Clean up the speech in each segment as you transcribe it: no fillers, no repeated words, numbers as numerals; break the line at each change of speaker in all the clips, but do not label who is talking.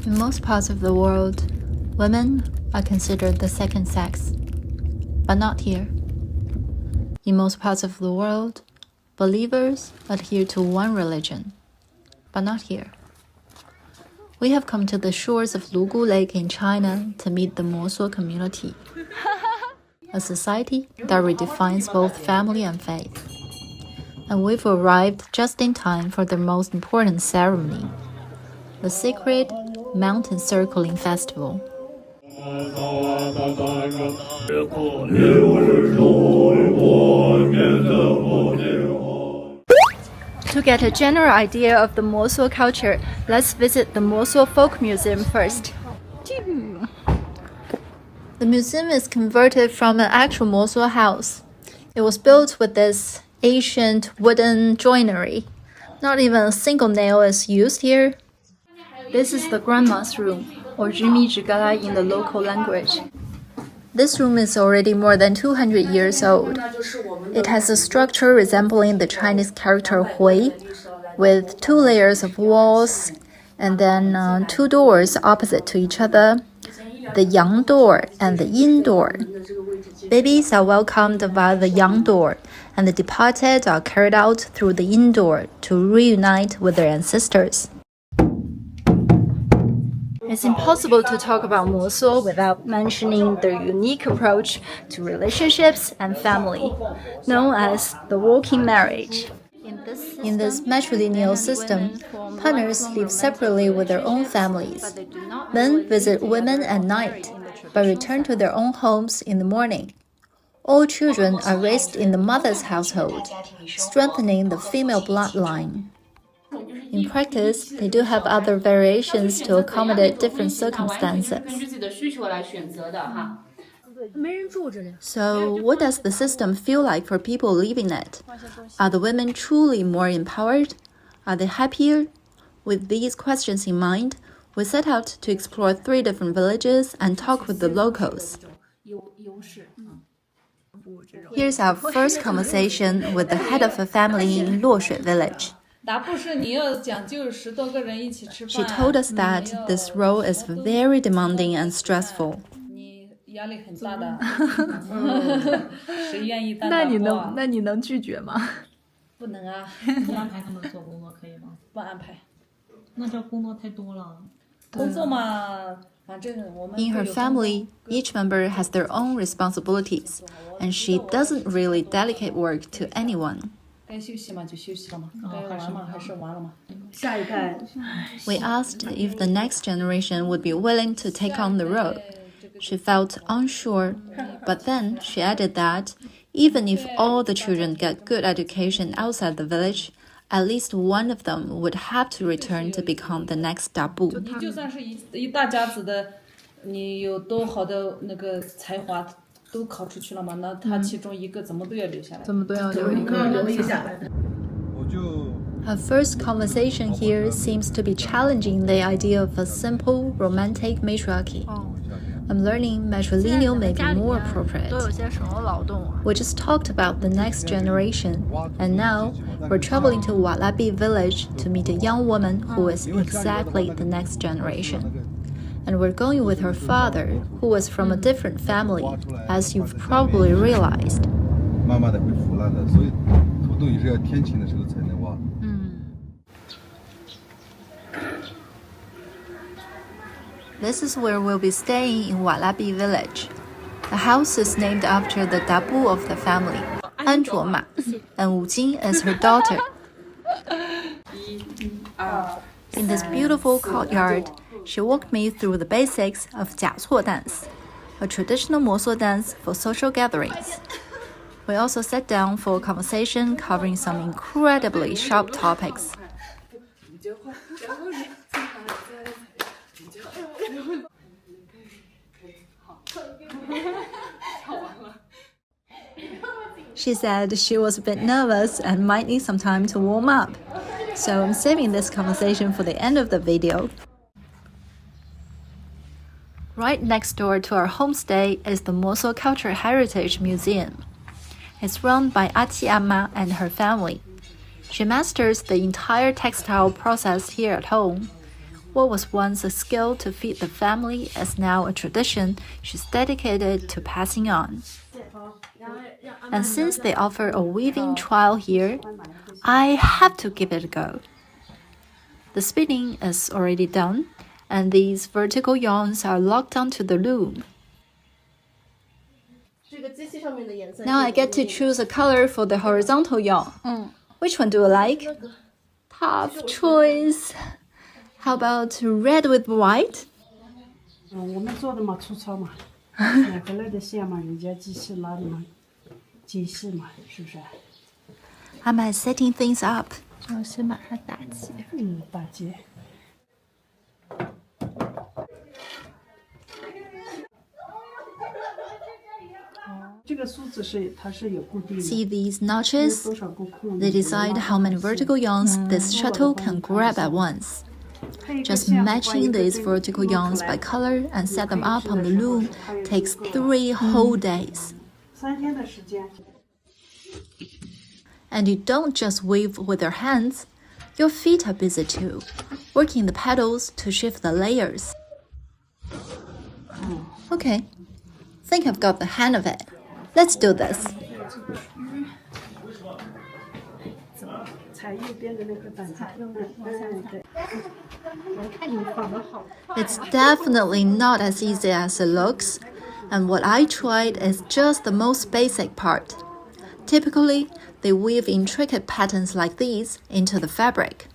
In most parts of the world, women are considered the second sex, but not here. In most parts of the world, believers adhere to one religion, but not here. We have come to the shores of Lugu Lake in China to meet the Mosuo community, a society that redefines both family and faith. And we've arrived just in time for the most important ceremony, the sacred Mountain Circling Festival. To get a general idea of the Mosuo culture, let's visit the Mosuo Folk Museum first. The museum is converted from an actual Mosuo house. It was built with this ancient wooden joinery. Not even a single nail is used here. This is the grandma's room, or Zhimizhigala in the local language. This room is already more than 200 years old. It has a structure resembling the Chinese character Hui, with 2 layers of walls and then 2 doors opposite to each other, the Yang door and the Yin door. Babies are welcomed via the Yang door, and the departed are carried out through the Yin door to reunite with their ancestors. It's impossible to talk about Mosuo without mentioning their unique approach to relationships and family, known as the walking marriage. In this matrilineal system, partners live separately with their own families. Men visit women at night, but return to their own homes in the morning. All children are raised in the mother's household, strengthening the female bloodline. In practice, they do have other variations to accommodate different circumstances. So, what does the system feel like for people living it? Are the women truly more empowered? Are they happier? With these questions in mind, we set out to explore 3 different villages and talk with the locals. Here's our first conversation with the head of a family in Luoshui Village. She told us that this role is very demanding and stressful.
那你能拒绝吗？
不能啊，不安排他们做工作可以吗？不安排。那这工作太多了。工作嘛，反正我们。
In her family, each member has their own responsibilities, and she doesn't really delegate work to anyone.
该休息嘛就休息了嘛，该玩嘛还是玩了嘛。
下一代。
We asked if the next generation would be willing to take on the role. She felt unsure, but then she added that even if all the children get good education outside the village, at least one of them would have to return to become the next Dabu.
你就算是一大家子的，你有多好的那个才华。都考出去了嘛？那他其中一个怎么都要留下来。
怎么都要留一个留下来。
Her first conversation here seems to be challenging the idea of a simple romantic matriarchy. I'm learning matrilineal may be more appropriate. We just talked about the next generation, and now we're traveling to Walabi Village to meet a young woman who is exactly the next generation. And we're going with her father, who was from a different family, as you've probably realized. This is where we'll be staying in Walabi Village. The house is named after the Dabu of the family, Anzhuoma, and Wujin is her daughter. In this beautiful courtyard, she walked me through the basics of jiacuo dance, a traditional Mosuo dance for social gatherings. We also sat down for a conversation covering some incredibly sharp topics. She said she was a bit nervous and might need some time to warm up, so I'm saving this conversation for the end of the video. Right next door to our homestay is the Mosuo Cultural Heritage Museum. It's run by Ati Amma and her family. She masters the entire textile process here at home. What was once a skill to feed the family is now a tradition she's dedicated to passing on. And since they offer a weaving trial here, I have to give it a go. The spinning is already done, and these vertical yarns are locked onto the loom. Now I get to choose a color for the horizontal yarn. Which one do you like? Tough choice. How about red with white?
我们做的嘛粗糙嘛，买回来的线嘛，人家机器拉的嘛，机器嘛，是不是
？Am I setting things up? 我先把它打结。
打结。这个梳子它是有固定的。
See these notches? They decide how many vertical yarns this shuttle can grab at once. Just matching these vertical yarns by color and set them up on the loom takes 3 whole days.
3天的时间。
And you don't just weave with your hands. Your feet are busy too, working the petals to shift the layers. Okay, think I've got the hang of it. Let's do this.
踩右边的那个板子。对。
It's definitely not as easy as it looks, and what I tried is just the most basic part. Typically, they weave intricate patterns like these into the fabric.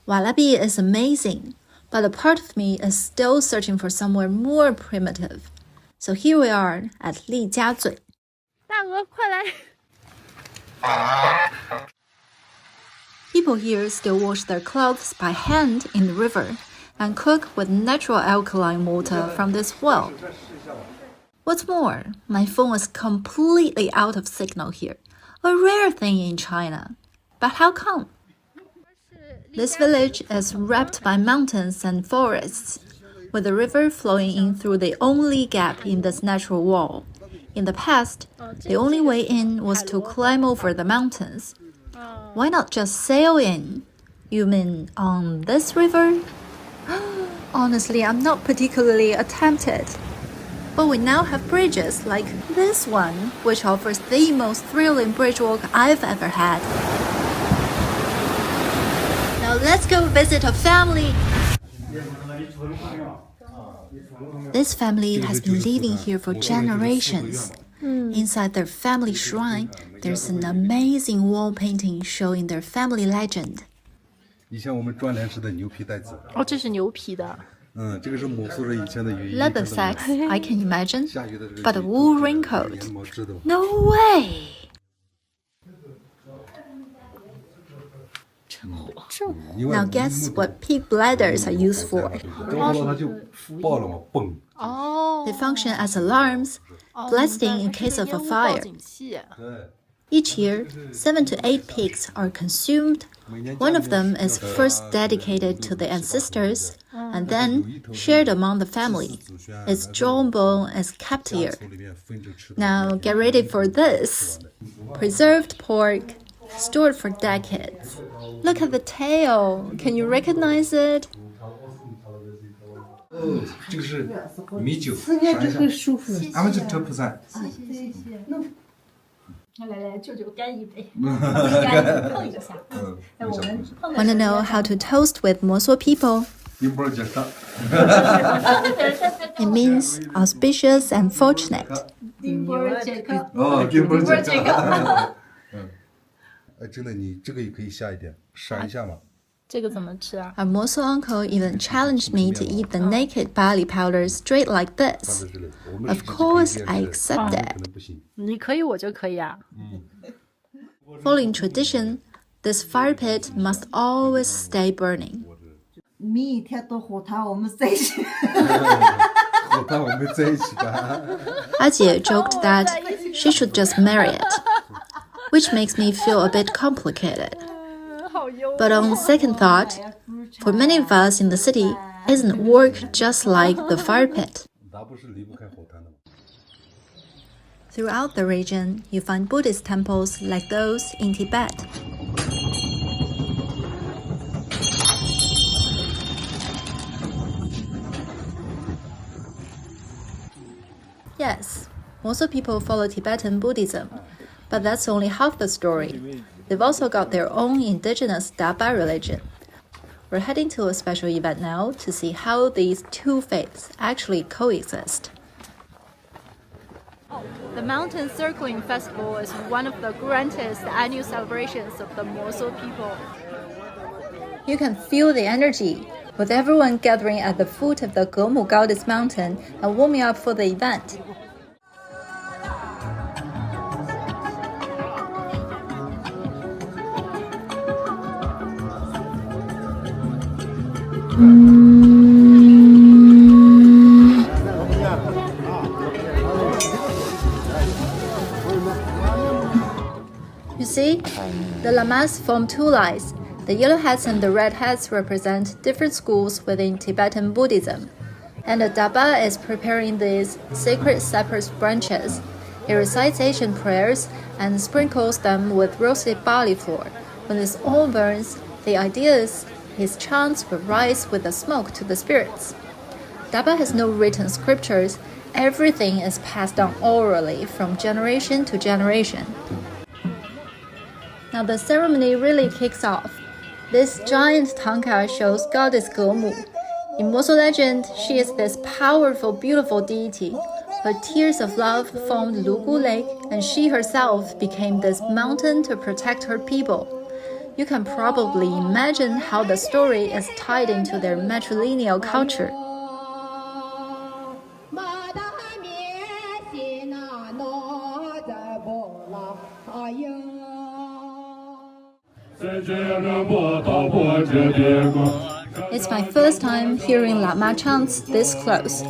Walabi is amazing, but a part of me is still searching for somewhere more primitive. So here we are at Lijiazui.
大鹅，快来！
People here still wash their clothes by hand in the river and cook with natural alkaline water from this well. What's more, my phone was completely out of signal here, a rare thing in China. But how come? This village is wrapped by mountains and forests, with the river flowing in through the only gap in this natural wall. In the past, the only way in was to climb over the mountains. Why not just sail in? You mean on this river? Honestly, I'm not particularly tempted. But we now have bridges like this one, which offers the most thrilling bridge walk I've ever had. Now let's go visit a family. This family has been living here for generations. Inside their family shrine, there's an amazing wall painting showing their family legend.
以前我们转帘式的牛皮袋子。
哦，这是牛皮的。
这个是摩苏人以前的雨衣。
Leather sacks, I can imagine, but a wool raincoat. No way! Now guess what pig bladders are used for? They function as alarms, blasting in case of a fire. Each year, 7 to 8 pigs are consumed. One of them is first dedicated to the ancestors and then shared among the family. Its jawbone is kept here. Now get ready for this. Preserved pork, stored for decades. Look at the tail. Can you recognize it?
这个是米酒，尝一下。俺们就特普散。
来，舅舅干一杯。
碰
一下。
Want to know how to toast with Mosuo people? It means auspicious and fortunate.
真的，你这个也可以下一点，闪一下嘛。
这个怎么吃啊？
Our Mosuo uncle even challenged me to eat the naked barley powder straight like this. Of course, I accepted.
你可以，我就可以啊。
Following tradition, this fire pit must always stay burning.
米一天都和他我们在一起。
和他我们在一起吧。
Ajie joked that she should just marry it, which makes me feel a bit complicated. But on second thought, for many of us in the city, isn't work just like the fire pit? Throughout the region, you find Buddhist temples like those in Tibet. Yes, Mosuo people follow Tibetan Buddhism, but that's only half the story. They've also got their own indigenous Daba religion. We're heading to a special event now to see how these two faiths actually coexist. The Mountain Circling Festival is one of the grandest annual celebrations of the Mosuo people. You can feel the energy, with everyone gathering at the foot of the Gemu Goddess Mountain and warming up for the event. You see, the lamas form two lines. The yellow hats and the red hats represent different schools within Tibetan Buddhism, and the Daba is preparing these sacred cypress branches. He recites ancient prayers and sprinkles them with roasted barley flour. When this all burns, the idea is his chants will rise with the smoke to the spirits. Daba has no written scriptures. Everything is passed down orally from generation to generation. Now the ceremony really kicks off. This giant tanka shows goddess Gemu. In Mosuo legend, she is this powerful, beautiful deity. Her tears of love formed Lugu Lake, and she herself became this mountain to protect her people. You can probably imagine how the story is tied into their matrilineal culture. It's my first time hearing Lama chants this close.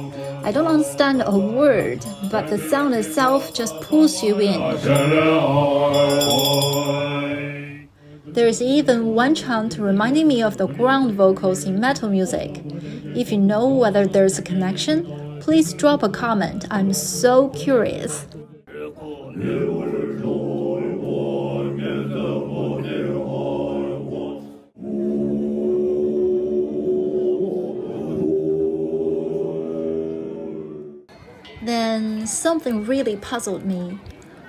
I don't understand a word, but the sound itself just pulls you in. There is even one chant reminding me of the ground vocals in metal music. If you know whether there's a connection, please drop a comment. I'm so curious. Then something really puzzled me.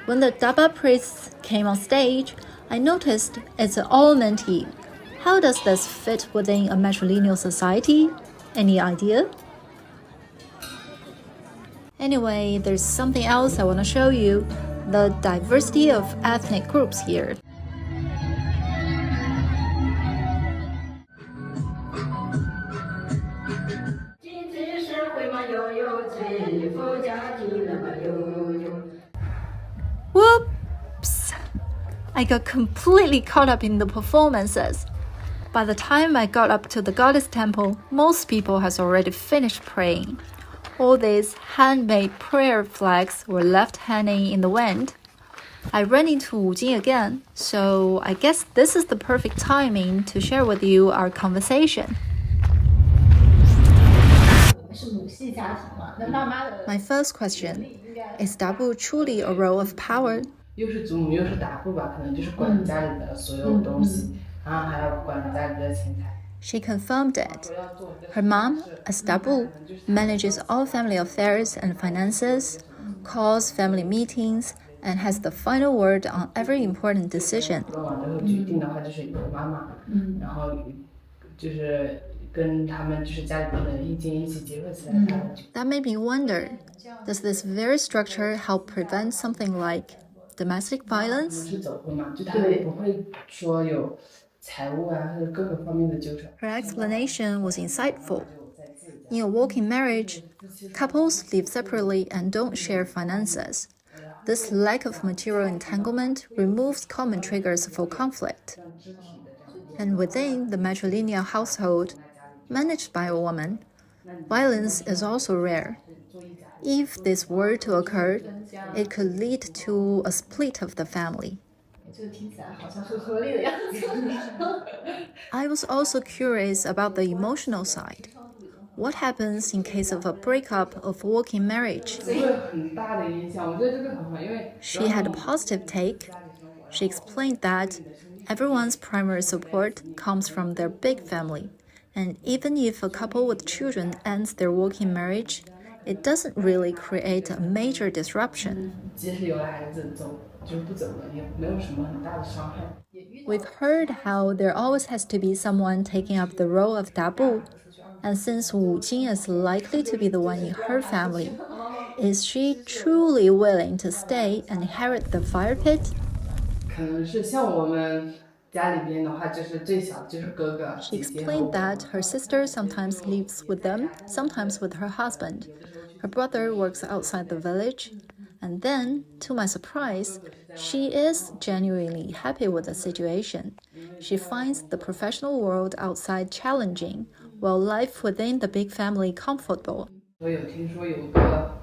When the Daba priests came on stage, I noticed it's an all-men team. How does this fit within a matrilineal society? Any idea? Anyway, there's something else I want to show you. The diversity of ethnic groups here. Whoops! I got completely caught up in the performances. By the time I got up to the goddess temple, most people has already finished praying. All these handmade prayer flags were left hanging in the wind. I ran into Wujin again, so I guess this is the perfect timing to share with you our conversation. My first question, is Dabu truly a role of power? She confirmed it. Her mom, as Dabu, manages all family affairs and finances, calls family meetings, and has the final word on every important decision. That made me wonder, does this very structure help prevent something like domestic violence? Her explanation was insightful. In a walking marriage, couples live separately and don't share finances. This lack of material entanglement removes common triggers for conflict. And within the matrilineal household, managed by a woman, violence is also rare. If this were to occur, it could lead to a split of the family. I was also curious about the emotional side. What happens in case of a breakup of working marriage? She had a positive take. She explained that everyone's primary support comes from their big family, and even if a couple with children ends their working marriage, it doesn't really create a major disruption.
即使有了孩子走就是不走了，也没有什么很大的伤害。
We've heard how there always has to be someone taking up the role of dabu, and since Wujin is likely to be the one in her family, is she truly willing to stay and inherit the fire pit?
可能是像我们家里边的话，就是最小的就是哥哥。
She explained that her sister sometimes lives with them, sometimes with her husband. Her brother works outside the village. And then, to my surprise, she is genuinely happy with the situation. She finds the professional world outside challenging, while life within the big family comfortable.
我有听说有个，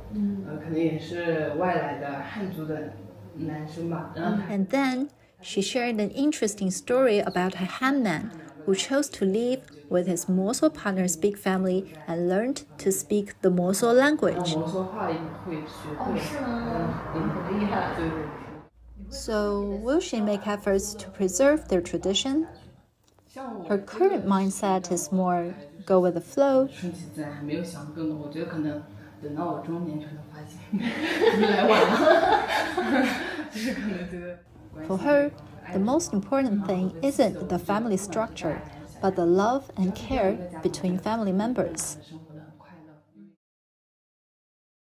可能也是外来的汉族的男生吧。
And then, she shared an interesting story about her Han who chose to live with his Mosuo partner's big family and learned to speak the Mosuo language.
摩梭话也会学会。是吗？很厉害。对对。
So, will she make efforts to preserve their tradition? Her current mindset is more go with the flow.
顺其自然，还没有想更多。我觉得可能等到我中年可能发现来晚了，就是可能觉得。
For her, the most important thing isn't the family structure, but the love and care between family members.